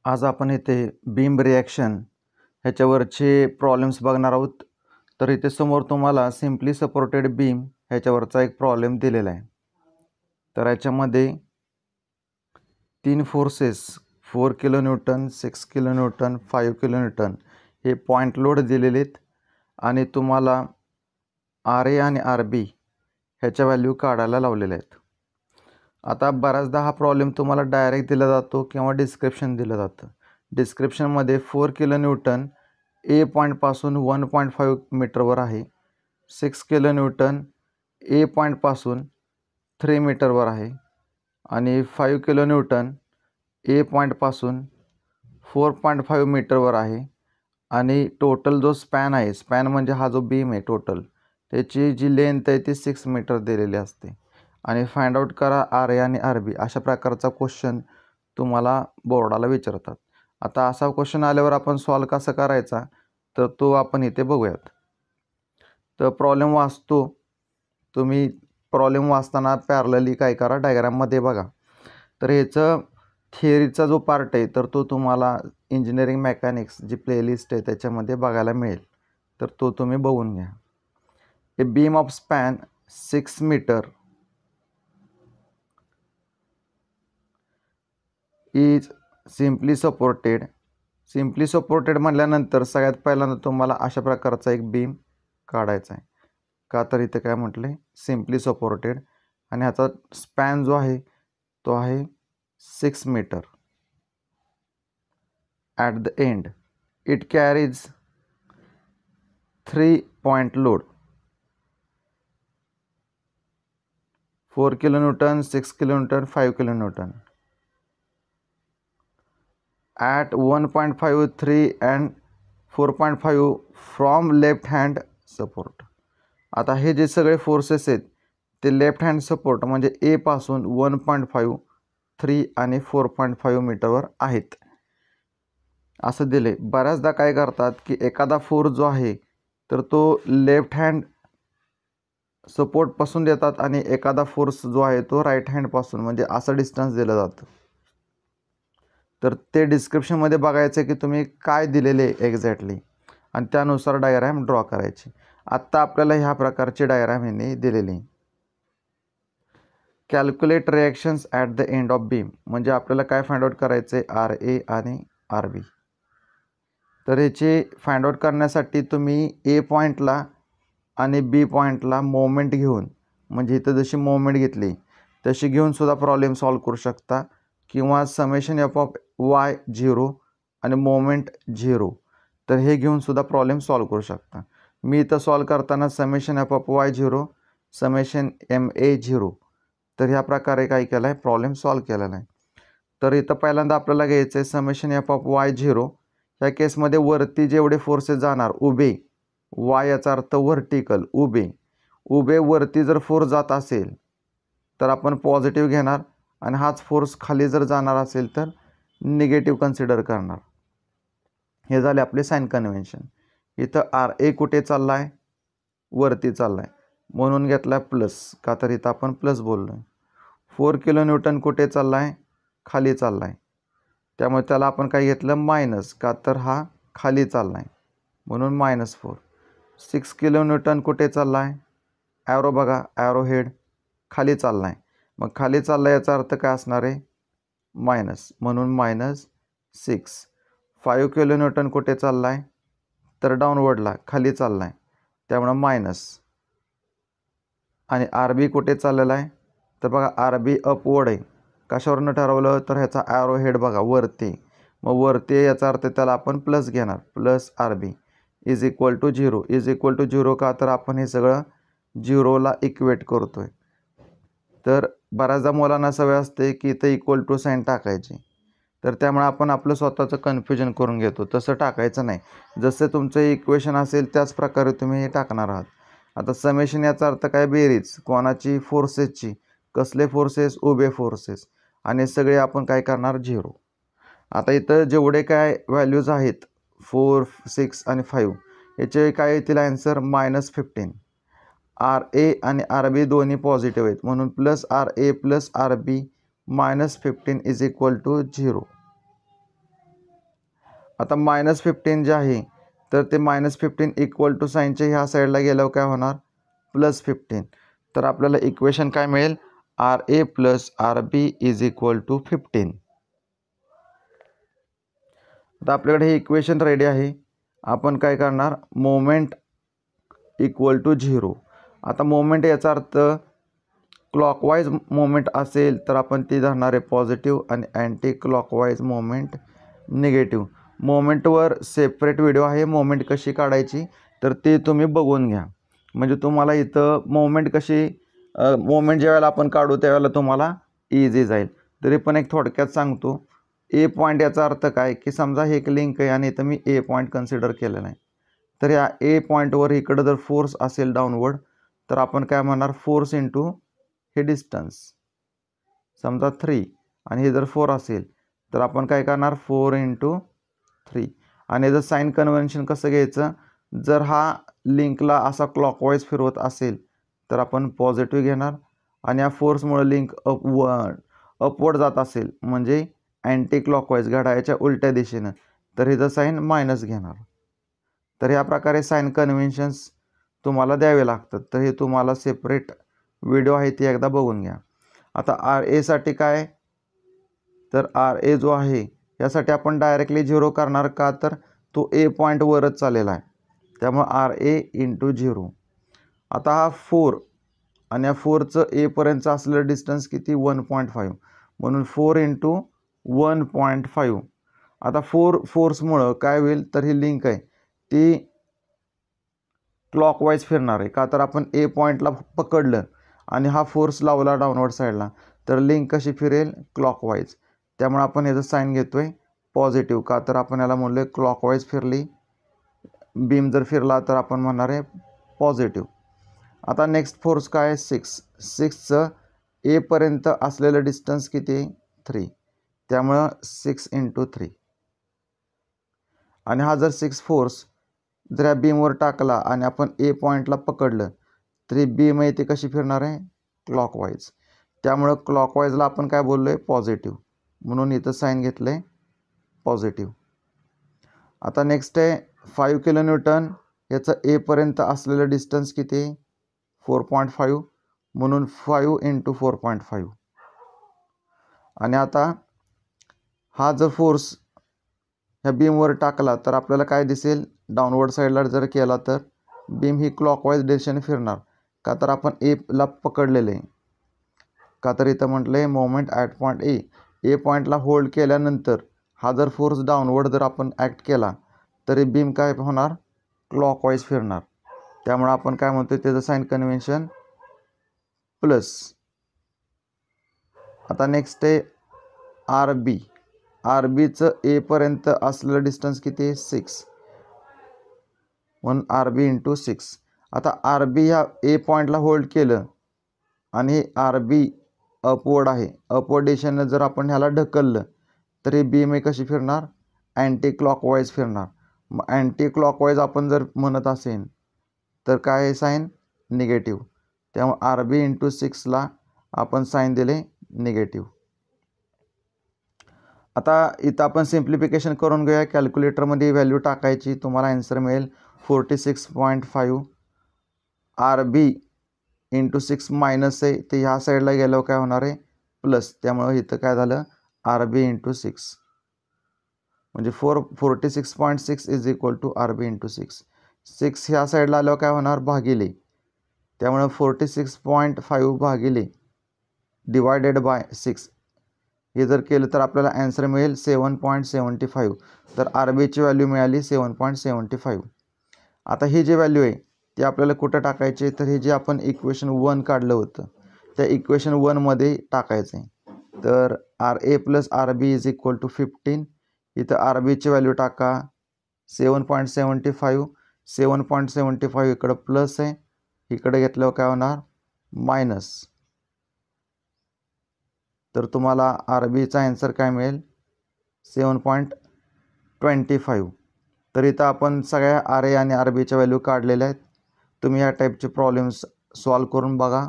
आज आपण इथे बीम रिॲक्शन ह्याच्यावरचे प्रॉब्लेम्स बघणार आहोत. तर इथे समोर तुम्हाला सिम्पली सपोर्टेड बीम ह्याच्यावरचा एक प्रॉब्लेम दिलेला आहे. तर याच्यामध्ये 3 forces 4 kilo newton, 6 kilo newton, 5 kilo Newton हे पॉईंट लोड दिलेले आहेत आणि तुम्हाला RA आणि RB ह्याच्या व्हॅल्यू काढायला लावलेल्या आहेत. आता बऱ्याचदा हा प्रॉब्लेम तुम्हाला डायरेक्ट दिला जातो किंवा डिस्क्रिप्शन दिलं जातं. डिस्क्रिप्शनमध्ये 4 किलो न्यूटन ए पॉईंटपासून 1.5 मीटरवर आहे. 6 किलो न्यूटन ए पॉईंटपासून 3 मीटरवर आहे आणि 5 किलो न्यूटन ए पॉईंटपासून 4.5 मीटरवर आहे. आणि टोटल जो स्पॅन आहे, स्पॅन म्हणजे हा जो बीम आहे टोटल, त्याची जी लेंथ आहे ती 6 मीटर दिलेली असते. आणि फाइंड आउट करा RA आणि RB अशा प्रकारचा क्वेश्चन तुम्हाला बोर्डाला विचारतात. आता असा क्वेश्चन आल्यावर आपण सॉल्व कसा करायचा तर तो आपण इथे बघूयात. तर प्रॉब्लेम वाचतो. तुम्ही प्रॉब्लेम वाचताना पॅरलली काय करा, डायग्राममध्ये बघा. तर ह्याचं थिअरीचा जो पार्ट आहे तर तो तुम्हाला इंजिनिअरिंग मेकॅनिक्स जी प्लेलिस्ट आहे त्याच्यामध्ये बघायला मिळेल. तर तो तुम्ही बघून घ्या. A beam of span 6 metre is simply supported. Simply supported म्हटल्यानंतर सगळ्यात पहिल्यांदा तुम्हाला अशा प्रकारचा एक बीम काढायचा आहे. का तर इथे काय म्हटलं आहे, सिम्पली सपोर्टेड, आणि ह्याचा स्पॅन जो आहे तो आहे 6 metre. At the end it carries 3 point load 4 kilo newton, 6 kilo newton, 5 kilo newton at 1.5, 3 and 4.5 from left hand support. आता हे जे सगळे फोर्सेस आहेत ते लेफ्ट हँड सपोर्ट म्हणजे ए पासून 1.5, 3 आणि 4.5 मीटरवर आहेत असं दिले. बऱ्याचदा काय करतात की एखादा फोर्स जो आहे तर तो लेफ्ट हँड सपोर्टपासून देतात आणि एखादा फोर्स जो आहे तो राईट हँडपासून, म्हणजे असं डिस्टन्स दिलं जातं. तर ते डिस्क्रिप्शनमध्ये बघायचं की तुम्ही काय दिलेले एक्झॅक्टली आणि त्यानुसार डायग्राम ड्रॉ करायची. आत्ता आपल्याला ह्या प्रकारची डायग्राम ह्यांनी दिलेली. Calculate reactions at the end of beam, म्हणजे आपल्याला काय फाइंड आउट करायचं आहे, RA आणि RB. तर ह्याचे फाइंड आउट करण्यासाठी तुम्ही ए पॉईंटला आणि बी पॉईंटला मोमेंट घेऊन, म्हणजे इथं जशी मोमेंट घेतली तशी घेऊन सुद्धा प्रॉब्लेम सॉल्व करू शकता, किंवा समेशन एफ ऑफ Y 0 आणि मोमेंट 0, तर हे घेऊन सुद्धा प्रॉब्लेम सॉल्व करू शकता. मी इथं सॉल्व करताना summation F of Y 0, summation MA 0, तर ह्या प्रकारे काय केलं आहे, प्रॉब्लेम सॉल्व केलेला आहे. तर इथं पहिल्यांदा आपल्याला घ्यायचं आहे समेशन एफ ऑफ Y 0. ह्या केसमध्ये वरती जेवढे फोर्सेस जाणार उभे, Y याचा अर्थ व्हर्टिकल, उभे वरती जर फोर्स जात असेल तर आपण पॉझिटिव्ह घेणार, आणि हाच फोर्स खाली जर जाणार असेल तर निगेटिव्ह कन्सिडर करणार. हे झाले आपले साइन कन्व्हेन्शन. इथं RA कुठे चालला आहे, वरती चालला आहे म्हणून घेतला प्लस, का तर इथं आपण प्लस बोललो आहे. 4 किलो न्यूटन कुठे चालला आहे, खाली चालला आहे, त्यामुळे त्याला आपण काय घेतलं, मायनस, का तर हा खाली चालला आहे म्हणून -4. 6 किलो न्यूटन कुठे चालला आहे, ॲरो बघा, ॲरो हेड खाली चालला आहे, मग खाली चालला याचा अर्थ काय असणार आहे, मायनस, म्हणून -6. 5 किलो न्यूटन कुठे चालला आहे, तर डाऊनवर्डला खाली चालला आहे त्यामुळं मायनस. आणि RB कुठे चाललेला आहे, तर बघा RB अपवर्ड आहे. कशावरनं ठरवलं, तर ह्याचा ॲरो हेड बघा वरती, मग वरती याचा अर्थ त्याला आपण प्लस घेणार, plus RB is equal to 0. Is equal to 0 का तर आपण हे सगळं 0ला इक्वेट करतोय. तर बऱ्याचदा मुलांना सवय असते की इथं इक्वल टू साईन टाकायची, तर त्यामुळे आपण आपलं स्वतःचं कन्फ्युजन करून घेतो. तसं टाकायचं नाही, जसं तुमचं इक्वेशन असेल त्याच प्रकारे तुम्ही हे टाकणार आहात. आता समेशन याचा अर्थ काय, बेरीज कोणाची, फोर्सेसची. कसले फोर्सेस, उभे फोर्सेस, आणि सगळे आपण काय करणार, 0. आता इथं जेवढे काय व्हॅल्यूज आहेत 4, 6 आणि 5 याचे काय येतील आन्सर, -15. RA आणि RB दोन्ही पॉझिटिव्ह आहेत म्हणून plus RA plus RB -15 is equal to 0. आता -15 जे आहे तर ते -15 इक्वल टू साईनच्या ह्या साईडला गेल्यावर काय होणार +15. तर आपल्याला इक्वेशन काय मिळेल RA + RB = 15. आता आपल्याकडे हे इक्वेशन रेडी आहे. आपण काय करणार मोमेंट = 0. आता मोमेंट याचा अर्थ क्लॉकवाईज मोमेंट असेल तर आपण ती धरणार आहे पॉझिटिव्ह आणि अँटी क्लॉकवाईज मोमेंट निगेटिव्ह. मोमेंटवर सेपरेट व्हिडिओ आहे मोमेंट कशी काढायची तर ते तुम्ही बघून घ्या. म्हणजे तुम्हाला इथं मोमेंट कशी मोमेंट ज्यावेळेला आपण काढू त्यावेळेला तुम्हाला इझी जाईल. तरी पण एक थोडक्यात सांगतो. ए पॉईंट याचा अर्थ काय की समजा हे एक लिंक आहे आणि इथं मी ए पॉईंट कन्सिडर केलेला आहे. तर या ए पॉईंटवर इकडं जर फोर्स असेल डाऊनवर्ड तर आपण काय म्हणणार फोर्स इंटू हे डिस्टन्स समजा 3 आणि हे जर 4 असेल तर आपण काय करणार 4 × 3. आणि याचं साईन कन्व्हेन्शन कसं घ्यायचं जर हा लिंकला असा क्लॉकवाईज फिरवत असेल तर आपण पॉझिटिव्ह घेणार आणि या फोर्समुळे लिंक अपवर्ड जात असेल म्हणजे अँटी क्लॉकवाईज घड्याळाच्या उलट्या दिशेनं तर ह्याचं साईन मायनस घेणार. तर ह्या प्रकारे साईन कन्व्हेन्शन्स तुम्हाला द्यावे लागतात. तर हे तुम्हाला सेपरेट व्हिडिओ आहे ती एकदा बघून घ्या. आता RA साठी काय तर RA जो आहे यासाठी आपण डायरेक्टली 0 करणार का तर तो ए पॉईंटवरच चाललेला आहे त्यामुळे RA × 0. आता हा 4 आणि या 4चं एपर्यंतचं असलेलं डिस्टन्स किती 1.5 म्हणून 4 × 1.5. आता फोर्समुळं काय होईल तर ही लिंक आहे ती क्लॉकवाईज फिरणार आहे का तर आपण ए पॉईंटला पकडलं आणि हा फोर्स लावला डाऊनवर्ड साईडला तर लिंक कशी फिरेल क्लॉकवाईज. त्यामुळे आपण याचं साईन घेतोय पॉझिटिव्ह का तर आपण याला म्हणलो आहे क्लॉकवाईज फिरली बीम जर फिरला तर आपण म्हणणार आहे पॉझिटिव्ह. आता नेक्स्ट फोर्स काय 6चं एपर्यंत असलेलं डिस्टन्स किती 3 त्यामुळं 6 × 3. आणि हा जर 6 फोर्स जर या बीमवर टाकला आणि आपण ए पॉईंटला पकडलं तरी बीम आहे ती कशी फिरणार आहे क्लॉकवाईज. त्यामुळं क्लॉकवाईजला आपण काय बोललो आहे पॉझिटिव्ह म्हणून इथं साईन घेतलं आहे पॉझिटिव्ह. आता नेक्स्ट आहे 5 kN याचं एपर्यंत असलेलं डिस्टन्स किती 4.5 म्हणून 5 × 4.5. आणि आता हा जर फोर्स ह्या बीमवर टाकला तर आपल्याला काय दिसेल डाऊनवर्ड साईडला जर केला तर बीम ही क्लॉकवाईज दिशेने फिरणार का तर आपण एला पकडलेलं आहे का तर इथं म्हटलं आहे मोमेंट ॲट पॉईंट ए पॉईंटला होल्ड केल्यानंतर हा जर फोर्स डाऊनवर्ड जर आपण ॲक्ट केला तरी बीम काय होणार क्लॉकवाईज फिरणार. त्यामुळे आपण काय म्हणतो त्याचं साईन कन्व्हेन्शन प्लस. आता नेक्स्ट आहे RBचं एपर्यंत असलेलं डिस्टन्स किती 6 म्हणून RB × 6. आता RB ह्या ए पॉईंटला होल्ड केलं आणि RB अपवर्ड आहे अपवर्ड दिशेनं जर आपण ह्याला ढकललं तरी बीम हे कशी फिरणार अँटी क्लॉकवाईज फिरणार. मग अँटी क्लॉकवाईज आपण जर म्हणत असेल तर काय आहे साईन निगेटिव्ह. त्यामुळे RB × 6ला आपण साईन दिले निगेटिव्ह. आता इथं आपण सिम्प्लिफिकेशन करून घेऊया. कॅल्क्युलेटरमध्ये व्हॅल्यू टाकायची तुम्हाला आन्सर मिळेल 46.5. RB × 6 मायनस आहे ते ह्या साईडला गेल्यावर काय होणार आहे प्लस. त्यामुळे इथं काय झालं RB × 6 म्हणजे 46.6 = RB × 6. 6 ह्या साईडला आल्यावर काय होणार भागिले त्यामुळे 46.5 भागिले डिवायडेड बाय 6 हे जर केलं तर आपल्याला आन्सर मिळेल 7.75. तर RBची व्हॅल्यू मिळाली 7.75. आता ही जी व्हॅल्यू आहे ती आपल्याला कुठं टाकायची तर हे जे आपण इक्वेशन 1 काढलं होतं त्या इक्वेशन 1मध्ये टाकायचं आहे. तर RA + RB = 15. इथं RBची व्हॅल्यू टाका 7.75. 7.75 इकडं प्लस आहे इकडे घेतल्यावर काय होणार मायनस. तर तुम्हाला RBचा आन्सर काय मिळेल 7.25. तर इथं आपण सगळ्या RA आणि RBच्या व्हॅल्यू काढलेल्या आहेत. तुम्ही या टाईपचे प्रॉब्लेम्स सॉल्व करून बघा.